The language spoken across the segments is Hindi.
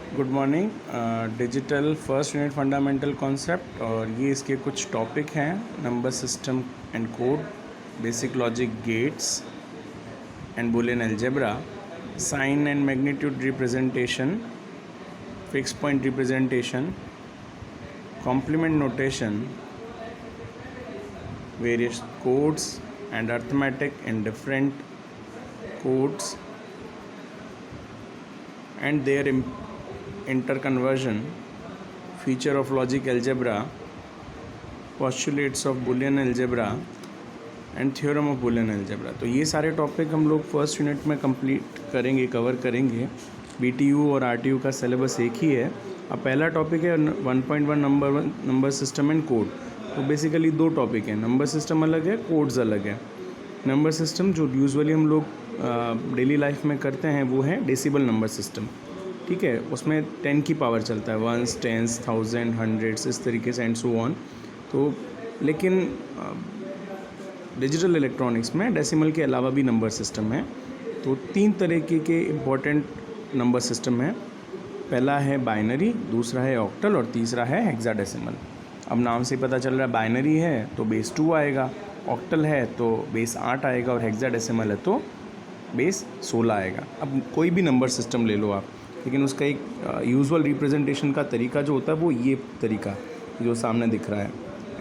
Good morning. Digital first unit fundamental concept और ये इसके कुछ टॉपिक हैं। Number system and code, basic logic gates and Boolean algebra, sign and magnitude representation, fix point representation, complement notation, various codes and arithmetic in different codes and their interconversion, feature of logic algebra, postulates of Boolean algebra and theorem of Boolean algebra। तो ये सारे टॉपिक हम लोग फर्स्ट यूनिट में कंप्लीट करेंगे, कवर करेंगे। BTU और RTU का सिलेबस एक ही है। अब पहला टॉपिक है 1.1 नंबर सिस्टम एंड कोड। तो बेसिकली दो टॉपिक हैं, नंबर सिस्टम अलग है, कोड्स अलग है। नंबर सिस्टम जो यूजुअली हम लोग डेली लाइफ में करते हैं वो है डेसिबल नंबर सिस्टम, ठीक है। उसमें 10 की पावर चलता है, वंस, टेंस, थाउजेंड, हंड्रेड्स, इस तरीके से एंड सो ऑन। तो लेकिन डिजिटल इलेक्ट्रॉनिक्स में डेसिमल के अलावा भी नंबर सिस्टम है। तो 3 तरीके के इम्पोर्टेंट नंबर सिस्टम है। पहला है बाइनरी, दूसरा है ऑक्टल और तीसरा है हेक्साडेसिमल। अब नाम से पता चल रहा है बाइनरी है तो बेस 2 आएगा, ऑक्टल है तो बेस 8 आएगा और हेक्साडेसिमल है तो बेस 16 आएगा। अब कोई भी नंबर सिस्टम ले लो आप, लेकिन उसका एक यूजुअल रिप्रेजेंटेशन का तरीका जो होता है वो ये तरीका जो सामने दिख रहा है,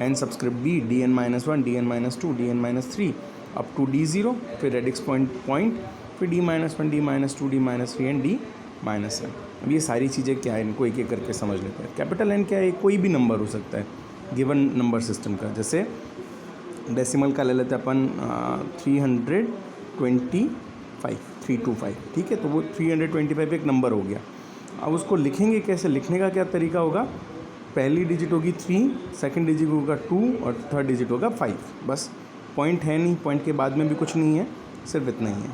n subscript b, dn-1, dn-2, dn-3 up to d0, फिर रेडिक्स पॉइंट, फिर d-1, d-2, d-3 and d-n। अब ये सारी चीज़ें क्या है, इनको एक एक करके समझ लेते हैं। कैपिटल N क्या है, कोई भी नंबर हो सकता है गिवन नंबर सिस्टम का। जैसे डेसिमल का ले लेते हैं अपन 325, ठीक है। तो वो 325 एक नंबर हो गया। अब उसको लिखेंगे कैसे, लिखने का क्या तरीका होगा, पहली डिजिट होगी 3, सेकंड डिजिट होगा 2 और थर्ड डिजिट होगा 5। बस पॉइंट है नहीं, पॉइंट के बाद में भी कुछ नहीं है, सिर्फ इतना ही है।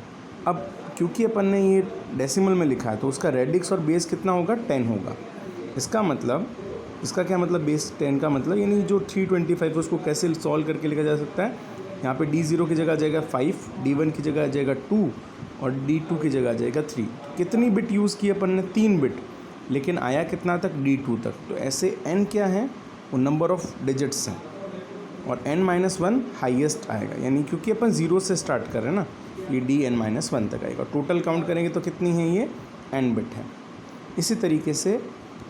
अब क्योंकि अपन ने ये डेसिमल में लिखा है तो उसका रेडिक्स और बेस कितना होगा, 10 होगा। इसका क्या मतलब, बेस 10 का मतलब यानी जो 325 है उसको कैसे सॉल्व करके लिखा जा सकता है। यहाँ पे d0 की जगह आ जाएगा 5, d1 की जगह आ जाएगा 2 और d2 की जगह आ जाएगा 3। कितनी बिट यूज़ की अपन ने, 3 बिट, लेकिन आया कितना तक, d2 तक। तो ऐसे n क्या है, वो नंबर ऑफ डिजिट्स हैं और n-1 हाईएस्ट आएगा, यानी क्योंकि अपन 0 से स्टार्ट कर रहे हैं ना, ये dn-1 तक आएगा। टोटल काउंट करेंगे तो कितनी है, ये n बिट है। इसी तरीके से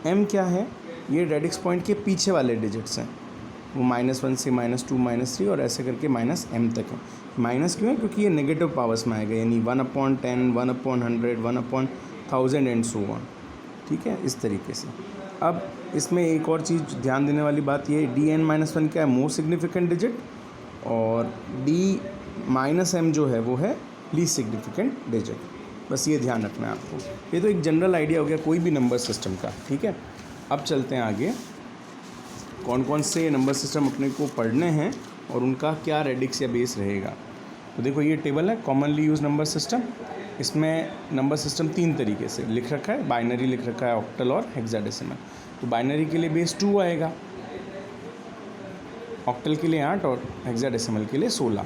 m क्या है, ये रेडिक्स पॉइंट के पीछे वाले डिजिट्स हैं, वो -1 से -2, -3 और ऐसे करके -m तक है। माइनस क्यों है, क्योंकि ये नेगेटिव पावर्स में आएगा, यानी 1/10, 1/100, 1/1000 एंड सो ऑन, ठीक है, इस तरीके से। अब इसमें एक और चीज़ ध्यान देने वाली बात ये, dn-1 क्या है, मोस्ट सिग्निफिकेंट डिजिट, और d-m जो है वो है लीस्ट सिग्निफिकेंट डिजिट। बस ये ध्यान रखना है आपको। ये तो एक जनरल आइडिया हो गया कोई भी नंबर सिस्टम का, ठीक है। अब चलते हैं आगे, कौन कौन से नंबर सिस्टम अपने को पढ़ने हैं और उनका क्या रेडिक्स या बेस रहेगा। तो देखो ये टेबल है, कॉमनली यूज नंबर सिस्टम। इसमें नंबर सिस्टम 3 तरीके से लिख रखा है, बाइनरी लिख रखा है, ऑक्टल और हेक्साडेसिमल। तो बाइनरी के लिए बेस 2 आएगा, ऑक्टल के लिए 8 और हेक्साडेसिमल के लिए 16।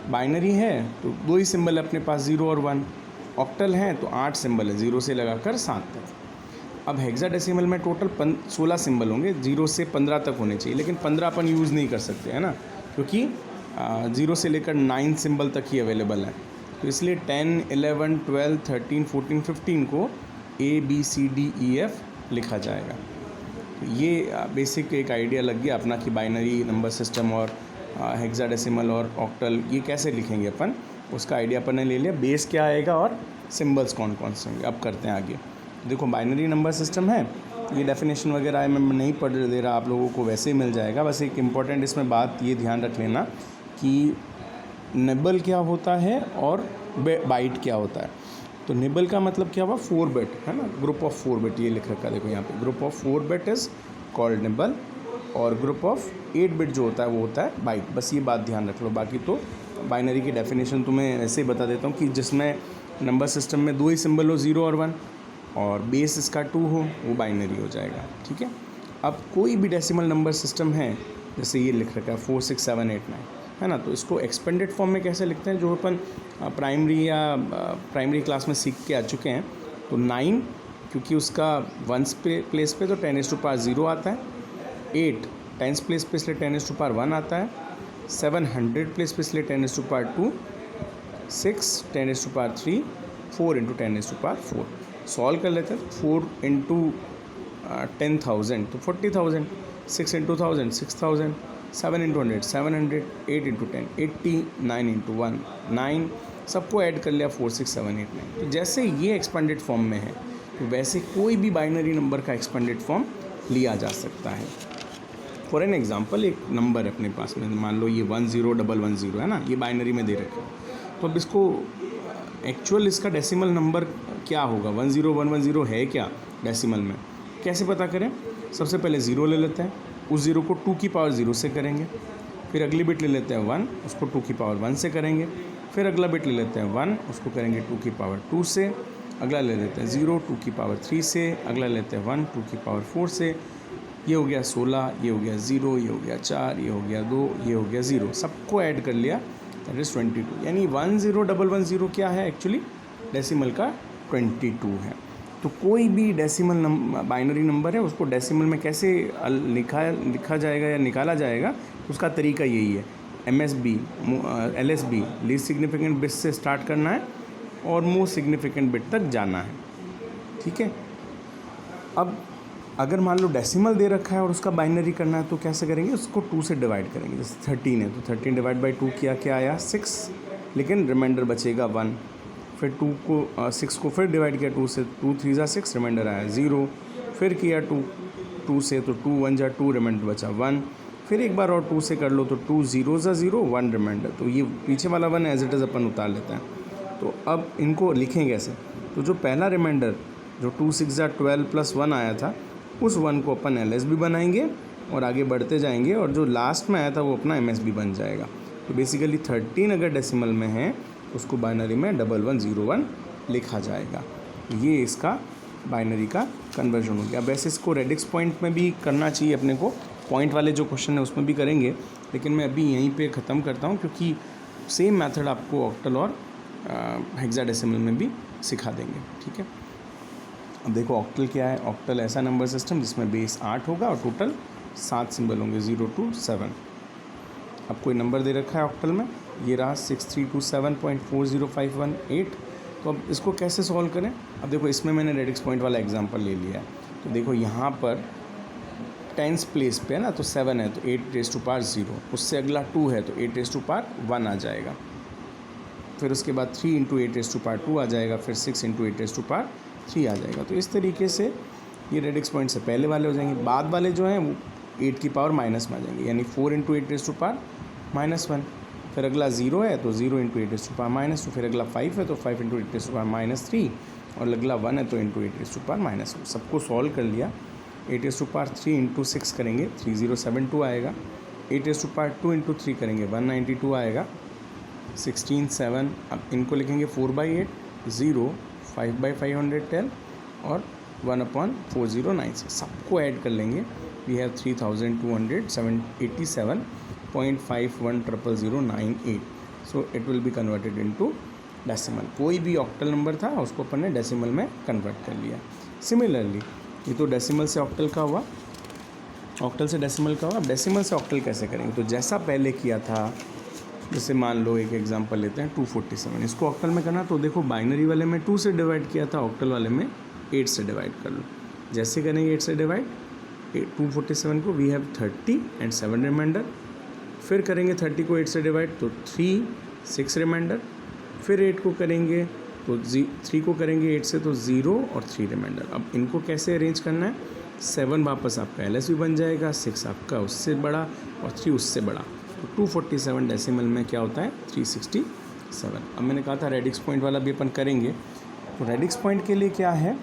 बाइनरी है तो 2 ही सिंबल है अपने पास, 0 और 1। ऑक्टल है तो 8 सिंबल है, 0 से लगाकर 7 तक। अब हेक्साडेसिमल में टोटल 16 सिंबल होंगे, 0 से 15 तक होने चाहिए, लेकिन 15 अपन यूज़ नहीं कर सकते, है ना, क्योंकि 0 से लेकर 9 सिंबल तक ही अवेलेबल है। तो इसलिए 10, 11, 12, 13, 14, 15 को ABCDEF लिखा जाएगा। तो ये बेसिक एक आइडिया लग गया अपना कि बाइनरी नंबर सिस्टम और हेक्साडेसिमल और ऑक्टल ये कैसे लिखेंगे अपन, उसका आइडिया अपन ने ले लिया। बेस क्या आएगा और सिंबल्स कौन कौन से होंगे। अब करते हैं आगे। देखो बाइनरी नंबर सिस्टम है, ये डेफिनेशन वगैरह है, मैं नहीं पढ़ दे रहा, आप लोगों को वैसे ही मिल जाएगा। बस एक इम्पॉर्टेंट इसमें बात ये ध्यान रख लेना कि निबल क्या होता है और बाइट क्या होता है। तो निबल का मतलब क्या हुआ, 4 बिट, है ना, ग्रुप ऑफ 4 बिट, ये लिख रखा है देखो यहाँ पे, group of 4 bit is called nibble, और ग्रुप ऑफ 8 बिट जो होता है वो होता है बाइट। बस ये बात ध्यान रख लो। बाकी तो बाइनरी की डेफिनेशन तुम्हें ऐसे ही बता देता हूँ कि जिसमें नंबर सिस्टम में 2 ही सिंबल हो, 0 और 1, और बेस इसका 2 हो, वो बाइनरी हो जाएगा, ठीक है। अब कोई भी डेसिमल नंबर सिस्टम है, जैसे ये लिख रखा है 4, 6, 7, 8, 9, है ना, तो इसको एक्सपेंडेड फॉर्म में कैसे लिखते हैं, जो अपन प्राइमरी क्लास में सीख के आ चुके हैं। तो 9 क्योंकि उसका वंस प्लेस पे तो 10⁻0 आता है, 8 टेंस प्लेस पे इसलिए 10⁻1 आता है, 7 100 प्लेस पे इसलिए 10⁻2, 6 10⁻3, 4 × 10⁻4। सॉल्व कर लेते हैं। 4 × 10,000 तो 40,000, 6 × 1000 6,000, 7 × 100 700, 8 × 10 80, 9 × 1 9, सबको ऐड कर लिया 4 6 7 8 9। तो जैसे ये एक्सपेंडेड फॉर्म में है तो वैसे कोई भी बाइनरी नंबर का एक्सपेंडेड फॉर्म लिया जा सकता है। फॉर एन एग्जांपल, एक नंबर है अपने पास में, मान लो ये 10,110 है ना, ये बाइनरी में दे रखा है। तो अब इसको एक्चुअल इसका डेसिमल नंबर क्या होगा, 10110 है क्या डेसिमल में, कैसे पता करें? सबसे पहले ज़ीरो ले लेते हैं, उस ज़ीरो को 2 की पावर 0 से करेंगे, फिर अगली बिट ले लेते हैं 1, उसको 2 की पावर 1 से करेंगे, फिर अगला बिट ले लेते हैं 1, उसको करेंगे 2 की पावर 2 से, अगला ले लेते हैं 0 2 की पावर 3 से, अगला लेते हैं 1 2 की पावर 4 से। ये हो गया 16, ये हो गया 0, ये हो गया 4, ये हो गया 2, ये हो गया 0, सबको ऐड कर लिया, दैट इज़ 22। यानी 10110 क्या है एक्चुअली, डेसिमल का 22 है। तो कोई भी डेसिमल बाइनरी नंबर है उसको डेसिमल में कैसे लिखा जाएगा या निकाला जाएगा, उसका तरीका यही है। MSB LSB least significant bit से स्टार्ट करना है और मोस्ट सिग्निफिकेंट बिट तक जाना है, ठीक है। अब अगर मान लो डेसिमल दे रखा है और उसका बाइनरी करना है तो कैसे करेंगे, उसको 2 से डिवाइड करेंगे। जैसे 13 है तो 13 डिवाइड बाई 2 किया, क्या आया 6, लेकिन रिमाइंडर बचेगा 1। फिर 6 को फिर डिवाइड किया 2 से, 2 3 ज़ा 6, रिमाइंडर आया 0। फिर किया 2 से तो 2 1 ज़ा 2, रिमाइंडर बचा 1। फिर एक बार और 2 से कर लो तो 2 0 ज़ा 0 1 रिमाइंडर, तो ये पीछे वाला 1 एज इट इज़ अपन उतार लेते हैं। तो अब इनको लिखेंगे ऐसे, तो जो पहला रिमाइंडर जो 2 6 ज़ा 12 + 1 आया था, उस 1 को अपन LSB बनाएंगे और आगे बढ़ते जाएंगे, और जो लास्ट में आया था वो अपना MSB बन जाएगा। तो बेसिकली 13 अगर डेसिमल में है उसको बाइनरी में 1101 लिखा जाएगा। ये इसका बाइनरी का कन्वर्जन हो गया। वैसे इसको रेडिक्स पॉइंट में भी करना चाहिए अपने को, पॉइंट वाले जो क्वेश्चन है उसमें भी करेंगे, लेकिन मैं अभी यहीं पे ख़त्म करता हूँ क्योंकि सेम मेथड आपको ऑक्टल और हेक्साडेसिमल में भी सिखा देंगे, ठीक है। अब देखो ऑक्टल क्या है। ऑक्टल ऐसा नंबर सिस्टम जिसमें बेस 8 होगा और टोटल 7 सिंबल होंगे 0 to 7। अब कोई नंबर दे रखा है ऑक्टल में, ये रहा 6327.40518। तो अब इसको कैसे सॉल्व करें? अब देखो इसमें मैंने रेडिक्स पॉइंट वाला एग्जांपल ले लिया है। तो देखो यहाँ पर टेंस प्लेस पे है ना, तो 7 है तो 8⁻0, उससे अगला 2 है तो 8⁻1 आ जाएगा। फिर उसके बाद 3 × 8⁻2 आ जाएगा, फिर 6 × 8⁻3 आ जाएगा। तो इस तरीके से ये रेडिक्स पॉइंट से पहले वाले हो जाएंगे। बाद वाले जो हैं वो 8 की पावर माइनस में आ जाएंगे, यानी 4 × 8⁻1। फिर अगला 0 है तो 0 × 8⁻2, फिर अगला 5 है तो 5 × 8⁻3, और अगला 1 है तो × 8⁻1। सबको सॉल्व कर लिया। 8⁻3 × 6 करेंगे 3072 आएगा, 8⁻2 × 3 करेंगे 192 आएगा, 16 7। अब इनको लिखेंगे 4/8 0 5/510 और 1/4096। सबको ऐड कर लेंगे, we have 3287.510098। So it will be converted into decimal. कोई भी ऑक्टल नंबर था उसको अपन ने डेसिमल में कन्वर्ट कर लिया। सिमिलरली ये तो डेसिमल से ऑक्टल का हुआ, ऑक्टल से डेसिमल का हुआ। अब डेसिमल से ऑक्टल कैसे करेंगे? तो जैसा पहले किया था, जैसे मान लो एक एग्जांपल लेते हैं 247, इसको ऑक्टल में करना। तो देखो बाइनरी वाले में 2 से डिवाइड किया था, ऑक्टल वाले में 8 से डिवाइड कर लो। जैसे करेंगे 8 से डिवाइड 247 को, वी हैव 30 एंड 7 रिमाइंडर। फिर करेंगे 30 को 8 से डिवाइड तो 3 6 रिमाइंडर। फिर 8 को करेंगे तो 3 को करेंगे 8 से तो 0 और 3 रिमाइंडर। अब इनको कैसे अरेंज करना है? 7 वापस आपका LSB बन जाएगा, 6 आपका उससे बड़ा और 3 उससे बड़ा। तो 247 डेसिमल में क्या होता है? 367। अब मैंने कहा था रेडिक्स पॉइंट वाला भी अपन करेंगे। तो रेडिक्स पॉइंट के लिए क्या है,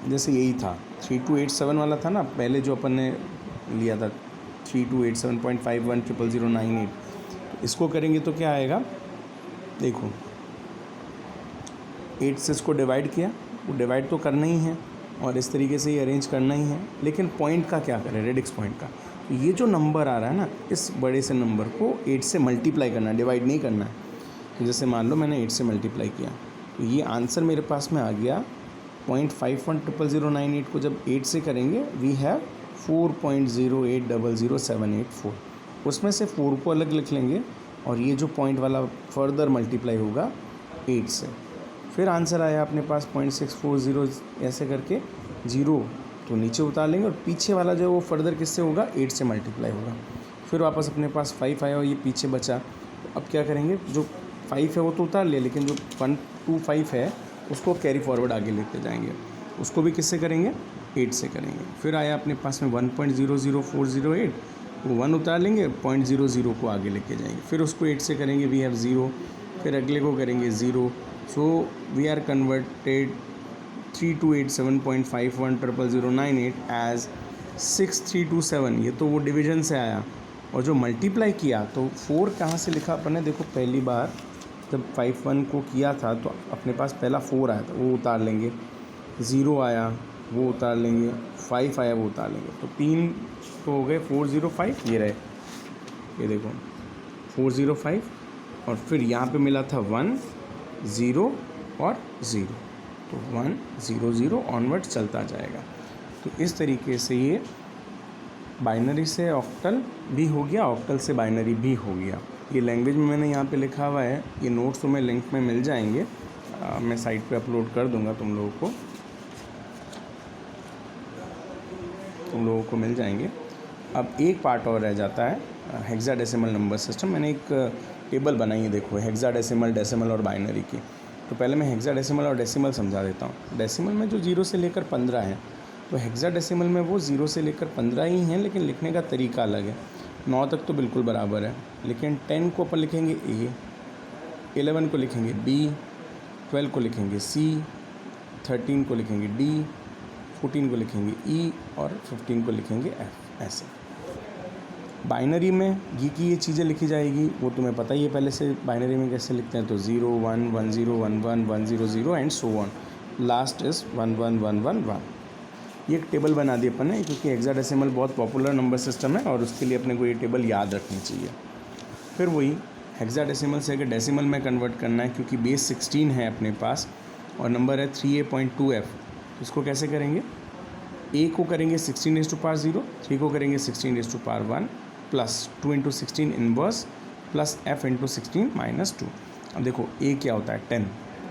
जैसे यही था 3287 वाला था ना पहले जो अपन ने लिया था, 3287.510098। तो इसको करेंगे तो क्या आएगा? देखो 8 से इसको डिवाइड किया, वो डिवाइड तो करना ही है और इस तरीके से ही अरेंज करना ही है, लेकिन पॉइंट का क्या करें? रेडिक्स पॉइंट का। तो ये जो नंबर आ रहा है ना, इस बड़े से नंबर को 8 से मल्टीप्लाई करना है, डिवाइड नहीं करना है। तो जैसे मान लो मैंने 8 से मल्टीप्लाई किया तो ये आंसर मेरे पास में आ गया 0.510098 को जब 8 से करेंगे वी हैव 4.0800784। उसमें से 4 को अलग लिख लेंगे और ये जो पॉइंट वाला फर्दर मल्टीप्लाई होगा 8 से। फिर आंसर आया अपने पास 0.640, ऐसे करके 0 तो नीचे उतार लेंगे और पीछे वाला जो वो फर्दर किससे होगा 8 से मल्टीप्लाई होगा। फिर वापस अपने पास 5 आया और ये पीछे बचा। तो अब क्या करेंगे, जो 5 है वो तो उतार लिया, लेकिन जो 125 है उसको कैरी फॉरवर्ड आगे लेते जाएंगे। उसको भी किससे करेंगे, 8 से करेंगे। फिर आया अपने पास में 1.00408, वो 1 उतार लेंगे, 0.00 को आगे लेके जाएंगे। फिर उसको 8 से करेंगे, वी हैव 0। फिर अगले को करेंगे 0। So we are converted 3287.510098 as 6327। ये तो वो डिवीजन से आया। और जो मल्टीप्लाई किया तो 4 कहाँ से लिखा अपन ने, देखो पहली बार जब 51 को किया था तो अपने पास पहला 4 आया था, वो उतार लेंगे। 0 आया वो उतार लेंगे, 5 आया वो उतार लेंगे। तो 3 तो हो गए 405, ये रहे, ये देखो 405। और फिर यहाँ पे मिला था 1 0 और 0, तो 1 0 0 ऑनवर्ड चलता जाएगा। तो इस तरीके से ये बाइनरी से ऑक्टल भी हो गया, ऑक्टल से बाइनरी भी हो गया। ये लैंग्वेज में मैंने यहाँ पे लिखा हुआ है, ये नोट्स तुम्हें लिंक में मिल जाएंगे, मैं साइट पे अपलोड कर दूँगा, तुम लोगों को मिल जाएंगे। अब एक पार्ट और रह जाता है, हेक्साडेसिमल नंबर सिस्टम। मैंने एक टेबल बनाई है, देखो हेक्साडेसिमल, डेसिमल और बाइनरी की। तो पहले मैं हेक्साडेसिमल और डेसिमल समझा देता हूँ। डेसिमल में जो 0 से लेकर 15 है, तो हेक्साडेसिमल में वो 0 से लेकर 15 ही हैं, लेकिन लिखने का तरीका अलग है। 9 तक तो बिल्कुल बराबर है, लेकिन 10 को अपन लिखेंगे ए, 11 को लिखेंगे बी, 12 को लिखेंगे सी, 13 को लिखेंगे डी, 14 को लिखेंगे ई और 15 को लिखेंगे एफ। ऐसे बाइनरी में ये की ये चीज़ें लिखी जाएगी, वो तुम्हें पता ही है पहले से बाइनरी में कैसे लिखते हैं। तो 0 1 1 0 1 1 1 0 0 and so on, last is 1 1 1 1 1। ये एक टेबल बना दी अपन ने, क्योंकि हेक्साडेसिमल बहुत पॉपुलर नंबर सिस्टम है और उसके लिए अपने को ये टेबल याद रखनी चाहिए। फिर वही हेक्साडेसिमल से अगर डेसिमल में कन्वर्ट करना है, क्योंकि बेस 16 है अपने पास और नंबर है 3a.2f, इसको कैसे करेंगे, ए को करेंगे 16^0, 3 को करेंगे 16^1 प्लस 2 × 16 इनवर्स प्लस f × 16 - 2। अब देखो ए क्या होता है 10,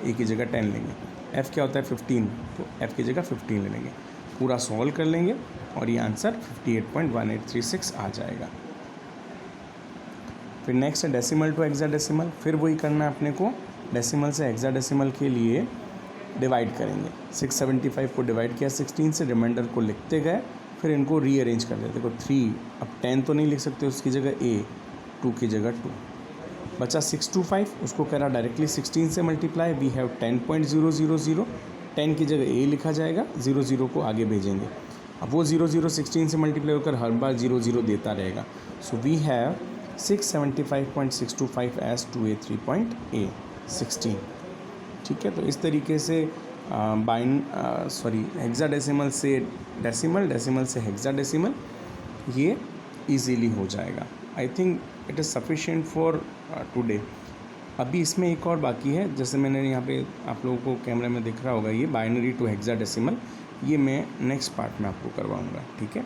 ए की जगह 10 लेंगे। f क्या होता है 15, तो f की जगह 15 ले लेंगे। पूरा सॉल्व कर लेंगे और ये आंसर 58.1836 आ जाएगा। फिर नेक्स्ट है डेसिमल टू हेक्साडेसिमल। फिर वही करना है अपने को, डेसिमल से हेक्साडेसिमल के लिए डिवाइड करेंगे। 675 को डिवाइड किया 16 से, रिमाइंडर को लिखते गए, फिर इनको रीअरेंज कर देते। देखो 3, अब 10 तो नहीं लिख सकते, उसकी जगह a, 2 की जगह 2 बचा। 625 उसको करा डायरेक्टली 16 से मल्टीप्लाई, वी हैव 10.000, 10 की जगह a लिखा जाएगा, 0 0 को आगे भेजेंगे। अब वो 0 0 16 से मल्टीप्लाई होकर हर बार 0 0 देता रहेगा। So we have 675.625 as 2a3.a16। ठीक है, तो इस तरीके से हेक्साडेसिमल से डेसिमल, डेसिमल से हेक्साडेसिमल ये इजीली हो जाएगा। I think it is sufficient for today. अभी इसमें एक और बाकी है, जैसे मैंने यहाँ पे आप लोगों को कैमरे में दिख रहा होगा, ये बाइनरी टू हेक्साडेसिमल, ये मैं नेक्स्ट पार्ट में आपको करवाऊँगा। ठीक है।